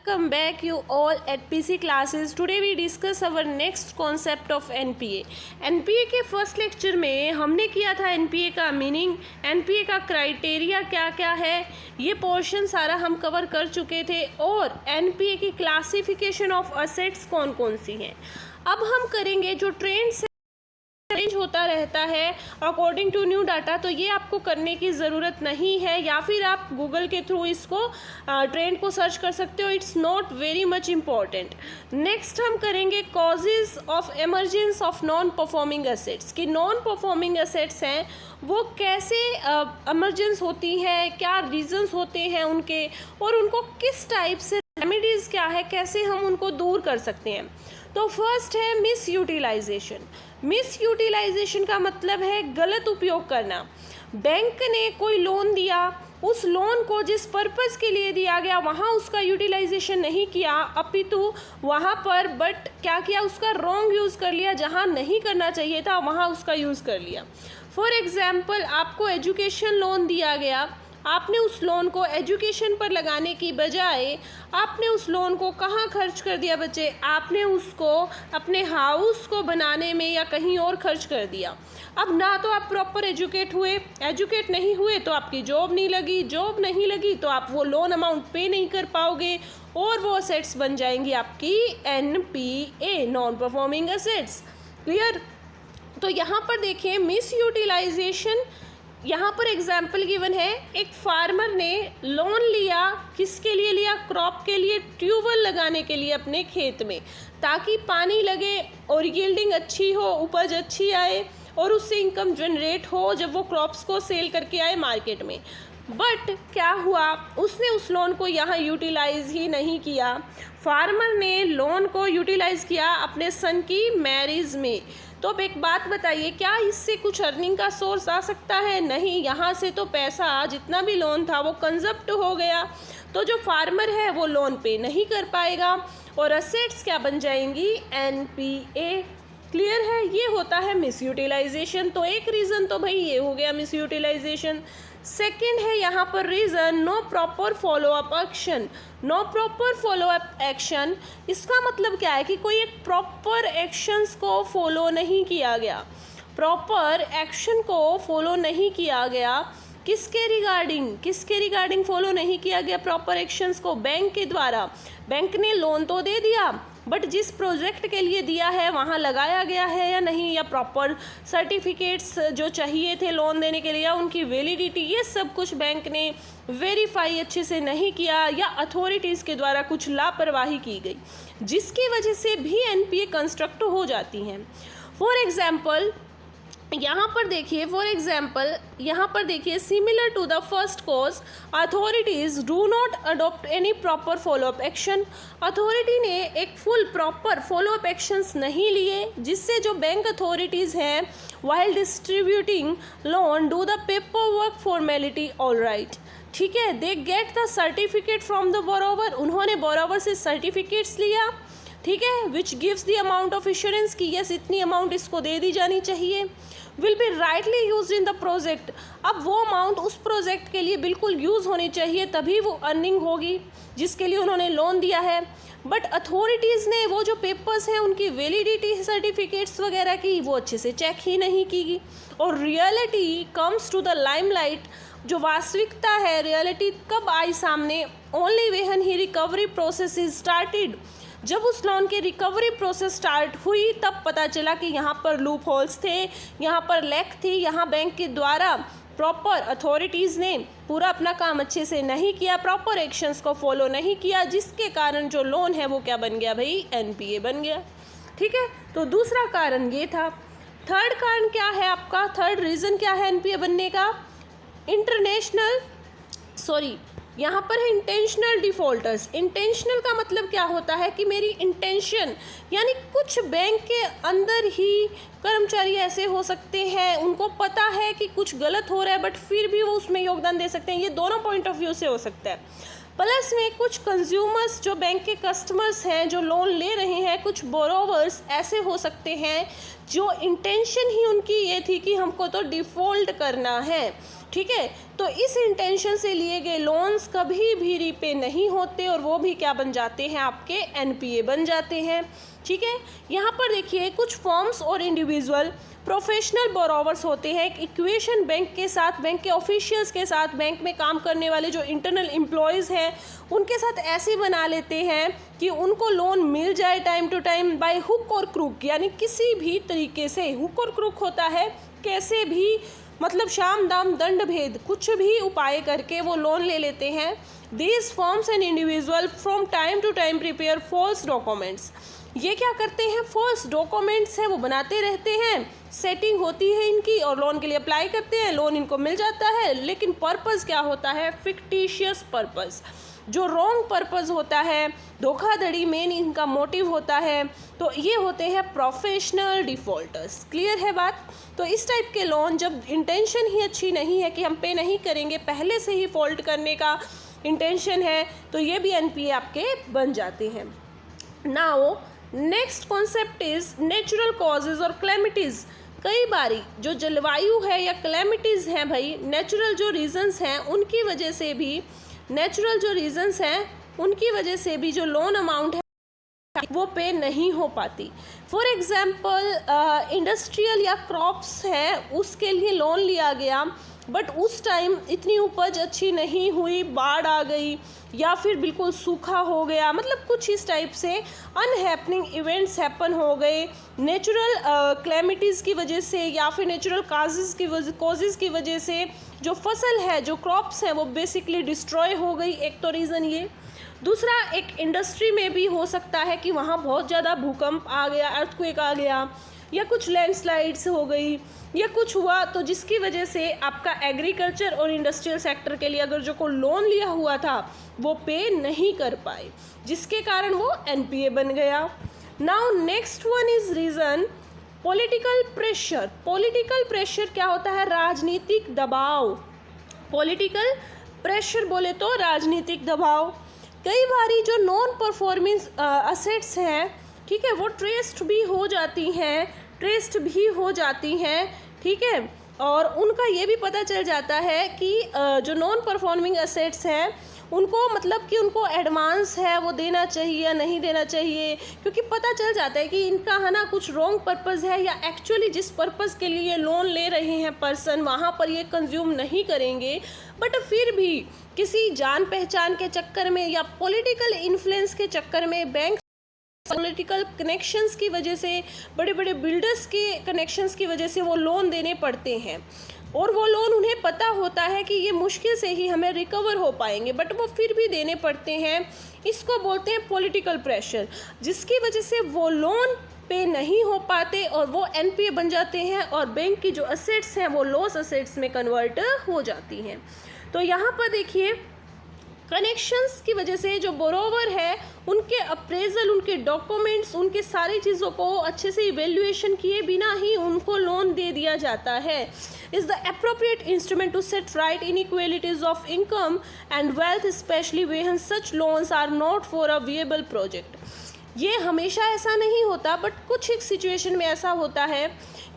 Welcome back you all at PC classes. Today we discuss our next concept of NPA. NPA के first lecture में हमने किया था NPA का meaning, NPA का क्राइटेरिया क्या क्या है, ये पोर्शन सारा हम कवर कर चुके थे और NPA की क्लासिफिकेशन ऑफ असेट्स कौन कौन सी हैं। अब हम करेंगे जो ट्रेंड्स चेंज होता रहता है अकॉर्डिंग टू न्यू डाटा, तो ये आपको करने की ज़रूरत नहीं है या फिर आप गूगल के थ्रू इसको ट्रेंड को सर्च कर सकते हो। It's not very much important. Next हम करेंगे causes of emergence of non performing assets, कि नॉन परफॉर्मिंग एसेट्स हैं वो कैसे एमरजेंस होती हैं, क्या रीजंस होते हैं उनके और उनको किस टाइप से रेमेडीज़ क्या है, कैसे हम उनको दूर कर सकते हैं। तो फर्स्ट है मिस यूटिलाइजेशन। मिस यूटिलाइजेशन का मतलब है गलत उपयोग करना। बैंक ने कोई लोन दिया, उस लोन को जिस पर्पज़ के लिए दिया गया वहाँ उसका यूटिलाइजेशन नहीं किया, अपितु वहाँ पर बट क्या किया, उसका रॉन्ग यूज़ कर लिया, जहाँ नहीं करना चाहिए था वहाँ उसका यूज़ कर लिया। फॉर एग्ज़ाम्पल आपको एजुकेशन लोन दिया गया, आपने उस लोन को एजुकेशन पर लगाने की बजाय आपने उस लोन को कहाँ खर्च कर दिया बच्चे, आपने उसको अपने हाउस को बनाने में या कहीं और खर्च कर दिया। अब ना तो आप प्रॉपर एजुकेट नहीं हुए तो आपकी जॉब नहीं लगी, जॉब नहीं लगी तो आप वो लोन अमाउंट पे नहीं कर पाओगे और वो असेट्स बन जाएंगी आपकी NPA, non performing assets. Clear? तो यहाँ पर देखिए मिस यूटिलाइजेशन, यहाँ पर एग्जाम्पल गिवन है, एक फार्मर ने लोन लिया, किसके लिए लिया, क्रॉप के लिए, ट्यूबवेल लगाने के लिए अपने खेत में, ताकि पानी लगे और यील्डिंग अच्छी हो, उपज अच्छी आए और उससे इनकम जनरेट हो जब वो क्रॉप्स को सेल करके आए मार्केट में। बट क्या हुआ, उसने उस लोन को यहाँ यूटिलाइज ही नहीं किया। फार्मर ने लोन को यूटिलाइज किया अपने सन की मैरिज में। तो अब एक बात बताइए, क्या इससे कुछ अर्निंग का सोर्स आ सकता है? नहीं, यहाँ से तो पैसा जितना भी लोन था वो कंजप्ट हो गया, तो जो फार्मर है वो लोन पे नहीं कर पाएगा और असेट्स क्या बन जाएंगी, NPA। क्लियर है? ये होता है मिस यूटिलाइजेशन। तो एक रीज़न तो भाई ये हो गया मिस यूटिलाइजेशन। सेकेंड है यहाँ पर reason no proper follow up action. No proper follow up action, इसका मतलब क्या है कि कोई एक प्रॉपर एक्शंस को फॉलो नहीं किया गया, प्रॉपर एक्शन को फॉलो नहीं किया गया। किसके रिगार्डिंग फॉलो नहीं किया गया प्रॉपर एक्शंस को? बैंक के द्वारा। बैंक ने लोन तो दे दिया बट जिस प्रोजेक्ट के लिए दिया है वहाँ लगाया गया है या नहीं, या प्रॉपर सर्टिफिकेट्स जो चाहिए थे लोन देने के लिए, उनकी वैलिडिटी, ये सब कुछ बैंक ने वेरीफाई अच्छे से नहीं किया या अथॉरिटीज़ के द्वारा कुछ लापरवाही की गई, जिसकी वजह से भी NPA कंस्ट्रक्ट हो जाती हैं। फॉर एग्जाम्पल यहाँ पर देखिए similar to the first cause authorities do not adopt any proper follow up action. Authority ने एक फुल प्रॉपर फॉलोअप एक्शंस नहीं लिए, जिससे जो बैंक अथॉरिटीज़ हैं while distributing loan do the paper work formality all right. ठीक है, they get the certificate from the borrower, उन्होंने बोरोवर से सर्टिफिकेट्स लिया, ठीक है, which gives the amount of insurance की यस इतनी अमाउंट इसको दे दी जानी चाहिए, will be rightly use in the project. अब वो अमाउंट उस प्रोजेक्ट के लिए बिल्कुल यूज़ होनी चाहिए, तभी वो अर्निंग होगी जिसके लिए उन्होंने लोन दिया है। बट अथॉरिटीज़ ने वो जो पेपर्स हैं उनकी वैलिडिटी सर्टिफिकेट्स वगैरह की वो अच्छे से चेक ही नहीं की और reality comes to the limelight. जो वास्तविकता है, रियलिटी कब आई सामने? Only when he recovery process is started. जब उस लोन की रिकवरी प्रोसेस स्टार्ट हुई तब पता चला कि यहाँ पर लूप होल्स थे, यहाँ पर लैक थी, यहाँ बैंक के द्वारा प्रॉपर अथॉरिटीज़ ने पूरा अपना काम अच्छे से नहीं किया, प्रॉपर एक्शंस को फॉलो नहीं किया, जिसके कारण जो लोन है वो क्या बन गया भाई, NPA बन गया। ठीक है, तो दूसरा कारण ये था। थर्ड कारण क्या है आपका, थर्ड रीज़न क्या है NPA बनने का? यहाँ पर है इंटेंशनल डिफ़ॉल्टर्स। इंटेंशनल का मतलब क्या होता है कि मेरी इंटेंशन, यानी कुछ बैंक के अंदर ही कर्मचारी ऐसे हो सकते हैं, उनको पता है कि कुछ गलत हो रहा है बट फिर भी वो उसमें योगदान दे सकते हैं। ये दोनों पॉइंट ऑफ व्यू से हो सकता है। प्लस में कुछ कंज्यूमर्स जो बैंक के कस्टमर्स हैं जो लोन ले रहे हैं, कुछ बोरोवर्स ऐसे हो सकते हैं जो इंटेंशन ही उनकी ये थी कि हमको तो डिफ़ॉल्ट करना है, ठीक है। तो इस इंटेंशन से लिए गए लोन्स कभी भी रीपे नहीं होते और वो भी क्या बन जाते हैं, आपके एनपीए बन जाते हैं, ठीक है। यहाँ पर देखिए कुछ फर्म्स और इंडिविजुअल प्रोफेशनल बोरोवर्स होते हैं, एक इक्वेशन बैंक के साथ, बैंक के ऑफिशियल्स के साथ, बैंक में काम करने वाले जो इंटरनल एम्प्लॉयज़ हैं उनके साथ ऐसे बना लेते हैं कि उनको लोन मिल जाए time to time by hook और क्रूक, यानी किसी भी तरीके से। हुक और क्रूक होता है कैसे भी, मतलब शाम दाम दंड भेद, कुछ भी उपाय करके वो लोन ले लेते हैं। These firms and individual from time to time prepare false documents, ये क्या करते हैं, फॉल्स डॉक्यूमेंट्स है वो बनाते रहते हैं, सेटिंग होती है इनकी और लोन के लिए अप्लाई करते हैं, लोन इनको मिल जाता है, लेकिन पर्पस क्या होता है, फिक्टिशियस पर्पस, जो रॉन्ग पर्पस होता है, धोखाधड़ी मेन इनका मोटिव होता है। तो ये होते हैं प्रोफेशनल डिफ़ॉल्टर्स। क्लियर है बात। तो इस टाइप के लोन जब इंटेंशन ही अच्छी नहीं है कि हम पे नहीं करेंगे, पहले से ही फॉल्ट करने का इंटेंशन है, तो ये भी एनपीए आपके बन जाते हैं। Now next concept is natural causes और क्लैमिटीज़। कई बारी जो जलवायु है या क्लैमिटीज़ हैं भाई, नेचुरल जो रीजंस हैं उनकी वजह से भी, नेचुरल जो रीजंस हैं उनकी वजह से भी जो लोन अमाउंट है वो पे नहीं हो पाती। फॉर एग्जांपल इंडस्ट्रियल या क्रॉप्स है उसके लिए लोन लिया गया, बट उस टाइम इतनी उपज अच्छी नहीं हुई, बाढ़ आ गई या फिर बिल्कुल सूखा हो गया, मतलब कुछ इस टाइप से अनहैपनिंग इवेंट्स हैपन हो गए नेचुरल क्लैमिटीज़ की वजह से या फिर नेचुरल कॉजेज़ की वजह से जो फसल है, जो क्रॉप्स हैं वो बेसिकली डिस्ट्रॉय हो गई। एक तो रीज़न ये। दूसरा, एक इंडस्ट्री में भी हो सकता है कि वहाँ बहुत ज़्यादा भूकंप आ गया, अर्थक्वेक आ गया या कुछ लैंडस्लाइड्स हो गई या कुछ हुआ, तो जिसकी वजह से आपका एग्रीकल्चर और इंडस्ट्रियल सेक्टर के लिए अगर जो को लोन लिया हुआ था वो पे नहीं कर पाए, जिसके कारण वो एनपीए बन गया। Now next one is reason political pressure. Political pressure क्या होता है, राजनीतिक दबाव। पॉलिटिकल प्रेशर बोले तो राजनीतिक दबाव। कई बारी जो नॉन परफॉर्मिंग असेट्स हैं, ठीक है, वो ट्रेस्ड भी हो जाती हैं, ठीक है, और उनका ये भी पता चल जाता है कि जो नॉन परफॉर्मिंग असेट्स हैं उनको, मतलब कि उनको एडवांस है वो देना चाहिए या नहीं देना चाहिए, क्योंकि पता चल जाता है कि इनका है ना कुछ रॉन्ग पर्पस है या एक्चुअली जिस पर्पस के लिए ये लोन ले रहे हैं पर्सन वहाँ पर ये कंज्यूम नहीं करेंगे, बट फिर भी किसी जान पहचान के चक्कर में या पॉलिटिकल इन्फ्लुएंस के चक्कर में, बैंक पॉलिटिकल कनेक्शंस की वजह से, बड़े बड़े बिल्डर्स के कनेक्शंस की वजह से वो लोन देने पड़ते हैं और वो लोन उन्हें पता होता है कि ये मुश्किल से ही हमें रिकवर हो पाएंगे, बट वो फिर भी देने पड़ते हैं। इसको बोलते हैं पॉलिटिकल प्रेशर, जिसकी वजह से वो लोन पे नहीं हो पाते और वो एनपीए बन जाते हैं और बैंक की जो असेट्स हैं वो लॉस असेट्स में कन्वर्ट हो जाती हैं। तो यहाँ पर देखिए कनेक्शंस की वजह से जो बोरोवर है उनके अप्रेजल, उनके डॉक्यूमेंट्स, उनके सारी चीज़ों को अच्छे से इवेल्युएशन किए बिना ही उनको लोन दे दिया जाता है। Is the appropriate instrument to set right inequalities of income and wealth, specially when such loans are not for a viable project. ये हमेशा ऐसा नहीं होता, बट कुछ एक सिचुएशन में ऐसा होता है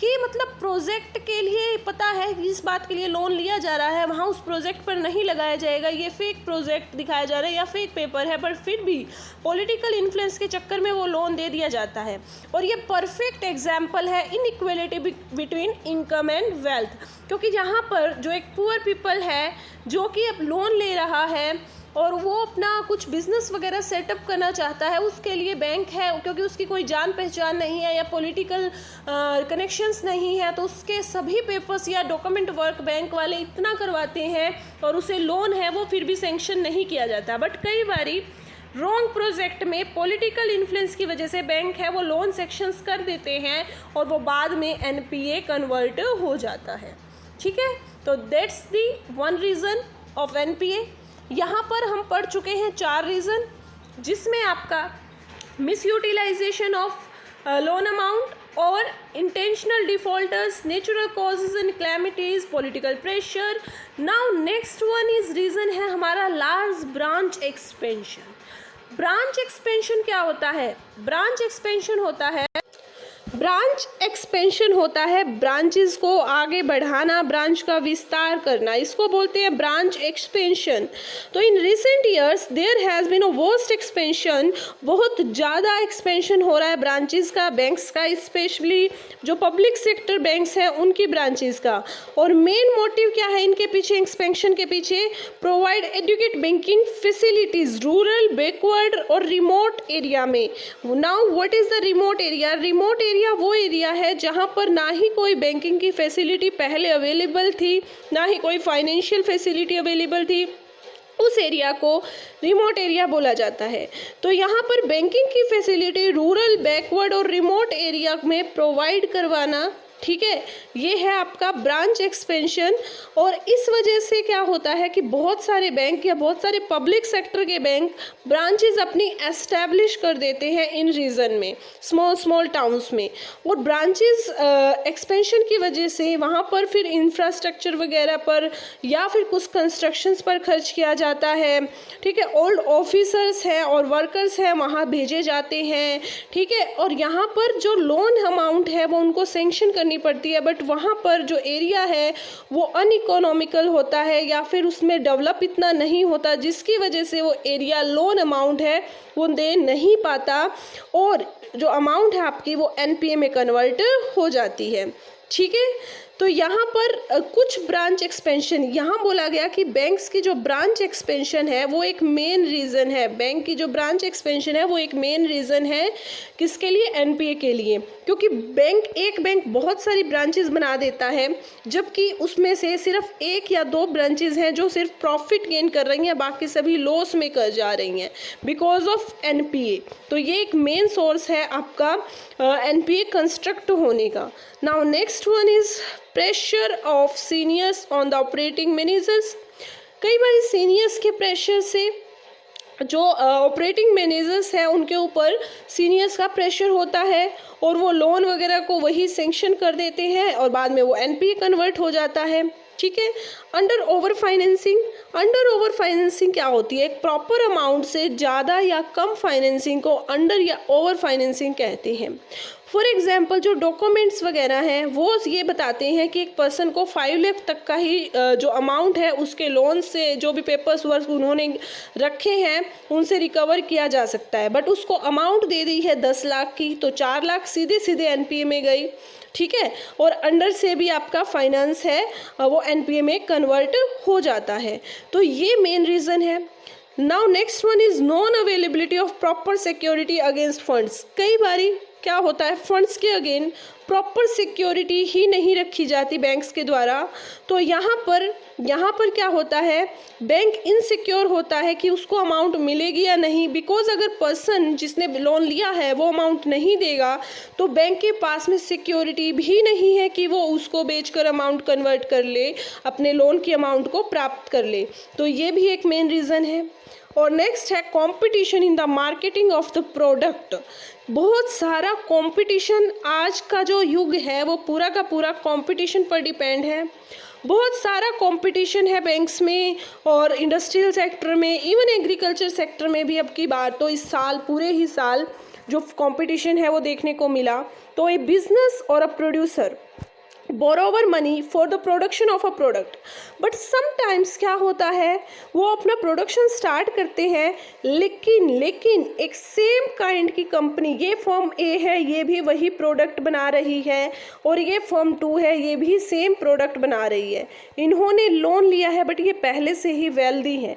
कि मतलब प्रोजेक्ट के लिए पता है कि इस बात के लिए लोन लिया जा रहा है, वहाँ उस प्रोजेक्ट पर नहीं लगाया जाएगा, ये फेक प्रोजेक्ट दिखाया जा रहा है या फेक पेपर है, पर फिर भी पॉलिटिकल इन्फ्लुएंस के चक्कर में वो लोन दे दिया जाता है। और ये परफेक्ट एग्जाम्पल है inequality between income and wealth, क्योंकि जहाँ पर जो एक पुअर पीपल है जो कि अब लोन ले रहा है और वो अपना कुछ बिजनेस वगैरह सेटअप करना चाहता है, उसके लिए बैंक है, क्योंकि उसकी कोई जान पहचान नहीं है या पॉलिटिकल कनेक्शंस नहीं है, तो उसके सभी पेपर्स या डॉक्यूमेंट वर्क बैंक वाले इतना करवाते हैं और उसे लोन है वो फिर भी सेंक्शन नहीं किया जाता। बट कई बारी रॉन्ग प्रोजेक्ट में पॉलिटिकल इन्फ्लुएंस की वजह से बैंक है वो लोन सेक्शंस कर देते हैं और वो बाद में एनपीए कन्वर्ट हो जाता है। ठीक है, तो that's the one reason of NPA. यहाँ पर हम पढ़ चुके हैं 4 रीज़न, जिसमें आपका मिसयूटिलाइजेशन ऑफ लोन अमाउंट और intentional defaulters, natural causes and calamities, political pressure. Now next one is reason है हमारा large branch expansion. Branch expansion क्या होता है? ब्रांच एक्सपेंशन होता है ब्रांच एक्सपेंशन होता है ब्रांचेस को आगे बढ़ाना, ब्रांच का विस्तार करना, इसको बोलते हैं ब्रांच एक्सपेंशन। तो in recent years there has been a worst expansion, बहुत ज़्यादा एक्सपेंशन हो रहा है ब्रांचेस का, बैंक्स का, स्पेशली जो पब्लिक सेक्टर बैंक्स हैं उनकी ब्रांचेस का। और मेन मोटिव क्या है इनके पीछे, एक्सपेंशन के पीछे, provide adequate banking facilities rural, backward और रिमोट एरिया में। Now what is the remote area? Remote area वो एरिया है जहां पर ना ही कोई बैंकिंग की फैसिलिटी पहले अवेलेबल थी, ना ही कोई फाइनेंशियल फैसिलिटी अवेलेबल थी, उस एरिया को रिमोट एरिया बोला जाता है। तो यहाँ पर बैंकिंग की फैसिलिटी रूरल, बैकवर्ड और रिमोट एरिया में प्रोवाइड करवाना, ठीक है, ये है आपका ब्रांच एक्सपेंशन। और इस वजह से क्या होता है कि बहुत सारे बैंक या बहुत सारे पब्लिक सेक्टर के बैंक ब्रांचेस अपनी एस्टैब्लिश कर देते हैं इन रीजन में, स्मॉल टाउन्स में। और ब्रांचेस एक्सपेंशन की वजह से वहाँ पर फिर इंफ्रास्ट्रक्चर वगैरह पर या फिर कुछ कंस्ट्रक्शंस पर खर्च किया जाता है, ठीक है। ओल्ड ऑफिसर्स हैं और वर्कर्स हैं वहाँ भेजे जाते हैं, ठीक है। और यहाँ पर जो लोन अमाउंट है वो उनको सेंक्शन करनी पड़ती है, बट वहाँ पर जो एरिया है वो अनइकोनॉमिकल होता है या फिर उसमें डेवलप इतना नहीं होता, जिसकी वजह से वो एरिया लोन अमाउंट है वो दे नहीं पाता और जो अमाउंट है आपकी वो एनपीए में कन्वर्ट हो जाती है, ठीक है। तो यहाँ पर कुछ ब्रांच एक्सपेंशन, यहाँ बोला गया कि बैंक्स की जो ब्रांच एक्सपेंशन है वो एक मेन रीज़न है, बैंक की जो ब्रांच एक्सपेंशन है वो एक मेन रीज़न है किसके लिए? एनपीए के लिए। क्योंकि एक बैंक बहुत सारी ब्रांचेस बना देता है, जबकि उसमें से सिर्फ एक या दो ब्रांचेस हैं जो सिर्फ प्रॉफिट गेन कर रही हैं, बाकी सभी लॉस में कर जा रही हैं बिकॉज ऑफ एनपीए। तो ये एक मेन सोर्स है आपका एनपीए कंस्ट्रक्ट होने का। Now next one is pressure of seniors on the operating managers. कई बार सीनियर्स के प्रेशर से जो ऑपरेटिंग मैनेजर्स हैं उनके ऊपर सीनियर्स का प्रेशर होता है और वो लोन वगैरह को वही सेंक्शन कर देते हैं और बाद में वो एनपीए कन्वर्ट हो जाता है, ठीक है। Under over financing, under over financing क्या होती है? एक प्रॉपर अमाउंट से ज़्यादा या कम फाइनेंसिंग को अंडर या ओवर फाइनेंसिंग कहते हैं। फॉर एग्जाम्पल जो डॉक्यूमेंट्स वगैरह हैं वो ये बताते हैं कि एक पर्सन को 5 लाख तक का ही जो अमाउंट है उसके लोन से जो भी पेपर्स वर्क उन्होंने रखे हैं उनसे रिकवर किया जा सकता है, बट उसको अमाउंट दे दी है 10 लाख की, तो 4 लाख सीधे सीधे एनपीए में गई, ठीक है। और अंडर से भी आपका फाइनेंस है वो एनपीए में कन्वर्ट हो जाता है। तो ये मेन रीज़न है। Now next one is non availability of proper security against funds. कई बारी क्या होता है फंड्स के अगेन प्रॉपर सिक्योरिटी ही नहीं रखी जाती बैंक्स के द्वारा, तो यहाँ पर क्या होता है, बैंक इनसिक्योर होता है कि उसको अमाउंट मिलेगी या नहीं, बिकॉज अगर पर्सन जिसने लोन लिया है वो अमाउंट नहीं देगा तो बैंक के पास में सिक्योरिटी भी नहीं है कि वो उसको बेचकर अमाउंट कन्वर्ट कर ले, अपने लोन की अमाउंट को प्राप्त कर ले। तो ये भी एक मेन रीज़न है। और नेक्स्ट है competition in the marketing of the product. बहुत सारा कंपटीशन, आज का जो युग है वो पूरा का पूरा कंपटीशन पर डिपेंड है। बहुत सारा कंपटीशन है बैंक्स में और इंडस्ट्रियल सेक्टर में, इवन एग्रीकल्चर सेक्टर में भी। अब की बार तो इस साल पूरे ही साल जो कंपटीशन है वो देखने को मिला। तो ए बिजनेस और a producer borrower money for the production of a product, but sometimes क्या होता है वो अपना प्रोडक्शन स्टार्ट करते हैं, लेकिन एक सेम काइंड की कंपनी, ये फर्म ए है ये भी वही प्रोडक्ट बना रही है और ये फर्म 2 है ये भी सेम प्रोडक्ट बना रही है। इन्होंने लोन लिया है बट ये पहले से ही वेल्दी है।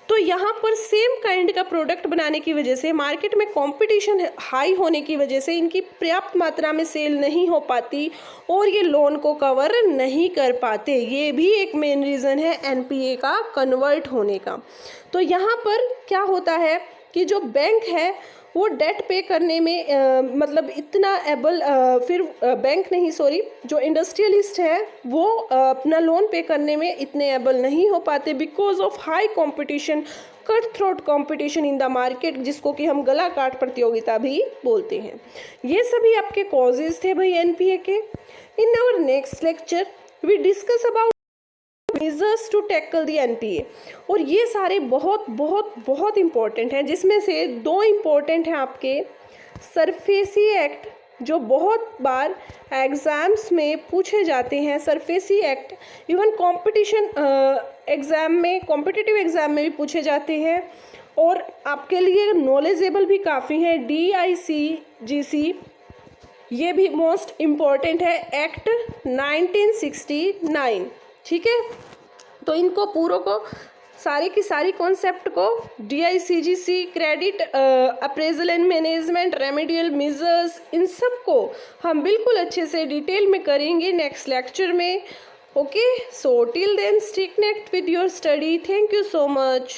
तो यहाँ पर सेम काइंड का प्रोडक्ट बनाने की वजह से मार्केट में कंपटीशन हाई होने की वजह से इनकी पर्याप्त मात्रा में सेल नहीं हो पाती और ये लोन को कवर नहीं कर पाते। ये भी एक मेन रीज़न है एनपीए का कन्वर्ट होने का। तो यहाँ पर क्या होता है कि जो बैंक है वो डेट पे करने में मतलब इतना एबल जो इंडस्ट्रियलिस्ट है वो अपना लोन पे करने में इतने एबल नहीं हो पाते because of high competition, cut throat competition in the market, जिसको कि हम गला काट प्रतियोगिता भी बोलते हैं। ये सभी आपके कॉजेज थे भाई एनपीए के। In our next lecture we discuss about measures to tackle the NPA, और ये सारे बहुत बहुत बहुत इंपॉर्टेंट हैं, जिसमें से 2 इंपॉर्टेंट हैं आपके, सरफेसी एक्ट जो बहुत बार एग्ज़ाम्स में पूछे जाते हैं। SARFAESI act even competition exam में, कॉम्पिटिटिव एग्ज़ाम में भी पूछे जाते हैं और आपके लिए नॉलेजेबल भी काफ़ी है। DICGC ये भी मोस्ट इम्पॉर्टेंट है, एक्ट 1969। ठीक है, तो इनको पूरों को, सारी की सारी कॉन्सेप्ट को DICGC, credit appraisal and management, remedial measures, इन सब को हम बिल्कुल अच्छे से डिटेल में करेंगे नेक्स्ट लेक्चर में। Okay, so till then stay connect with your study. Thank you so much.